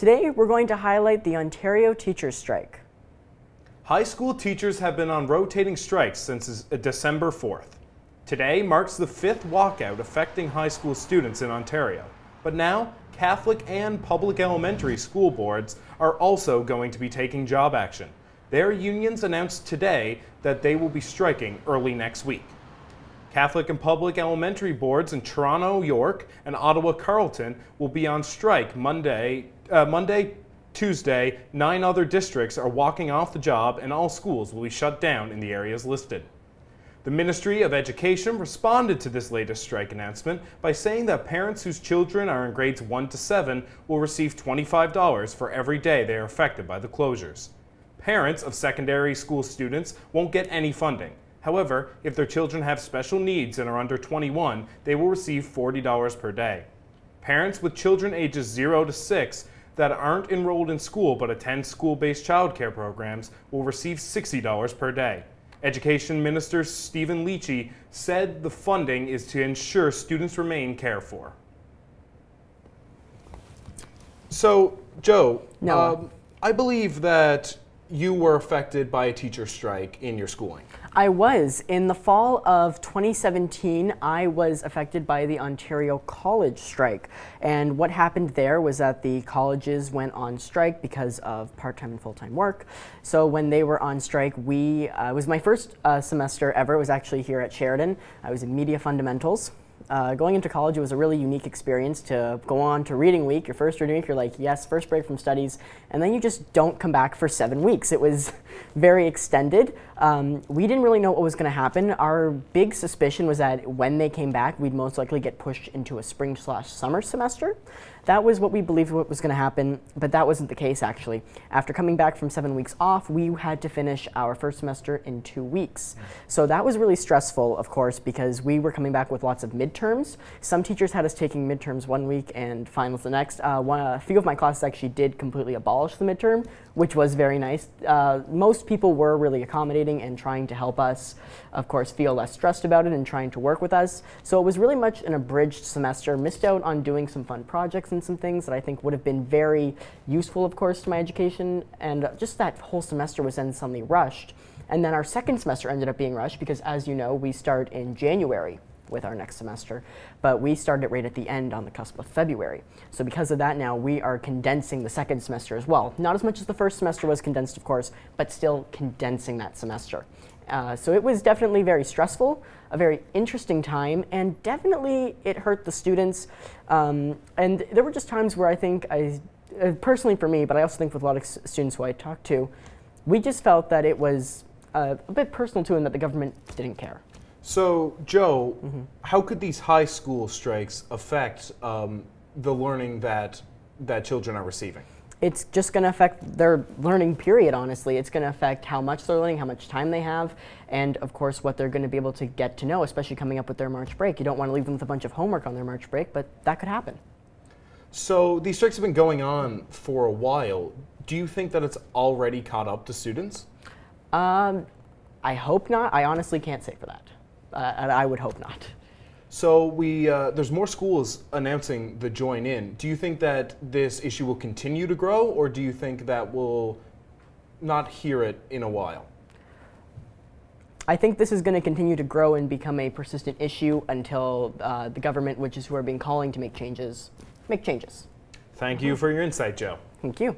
Today, we're going to highlight the Ontario teachers' strike. High school teachers have been on rotating strikes since December 4th. Today marks the 5th walkout affecting high school students in Ontario. But now, Catholic and public elementary school boards are also going to be taking job action. Their unions announced today that they will be striking early next week. Catholic and public elementary boards in Toronto, York, and Ottawa, Carleton will be on strike Monday, Tuesday. 9 other districts are walking off the job and all schools will be shut down in the areas listed. The Ministry of Education responded to this latest strike announcement by saying that parents whose children are in grades 1 to 7 will receive $25 for every day they are affected by the closures. Parents of secondary school students won't get any funding. However, if their children have special needs and are under 21, they will receive $40 per day. Parents with children ages 0 to 6 that aren't enrolled in school but attend school-based childcare programs will receive $60 per day. Education Minister Stephen Leachy said the funding is to ensure students remain cared for. So, Joe, I believe that you were affected by a teacher strike in your schooling. I was. In the fall of 2017, I was affected by the Ontario college strike. And what happened there was that the colleges went on strike because of part-time and full-time work. So when they were on strike, it was my first semester ever. It was actually here at Sheridan. I was in Media Fundamentals. Going into college, it was a really unique experience to go on to reading week. Your first reading week, you're like, yes, first break from studies, and then you just don't come back for 7 weeks. It was very extended. We didn't really know what was going to happen. Our big suspicion was that when they came back, we'd most likely get pushed into a spring/summer semester. That was what we believed what was going to happen, but that wasn't the case actually. After coming back from 7 weeks off, we had to finish our first semester in 2 weeks. So that was really stressful, of course, because we were coming back with lots of midterms. Some teachers had us taking midterms 1 week and finals the next. A few of my classes actually did completely abolish the midterm, which was very nice. Most people were really accommodating and trying to help us, of course, feel less stressed about it and trying to work with us. So it was really much an abridged semester. Missed out on doing some fun projects and some things that I think would have been very useful, of course, to my education. And just that whole semester was then suddenly rushed. And then our second semester ended up being rushed because, as you know, we start in January with our next semester, but we started right at the end on the cusp of February. So because of that now, we are condensing the second semester as well. Not as much as the first semester was condensed, of course, but still condensing that semester. So it was definitely very stressful, a very interesting time, and definitely it hurt the students. And there were just times where I think, personally for me, but I also think with a lot of students who I talked to, we just felt that it was a bit personal to them that the government didn't care. So, Joe, how could these high school strikes affect the learning that children are receiving? It's just going to affect their learning period, honestly. It's going to affect how much they're learning, how much time they have, and of course what they're going to be able to get to know, especially coming up with their March break. You don't want to leave them with a bunch of homework on their March break, but that could happen. So these strikes have been going on for a while. Do you think that it's already caught up to students? I hope not. I honestly can't say for that. I would hope not. So there's more schools announcing the join in. Do you think that this issue will continue to grow, or do you think that we'll not hear it in a while? I think this is going to continue to grow and become a persistent issue until the government, which is who are being calling to make changes, make changes. Thank you for your insight, Joe. Thank you.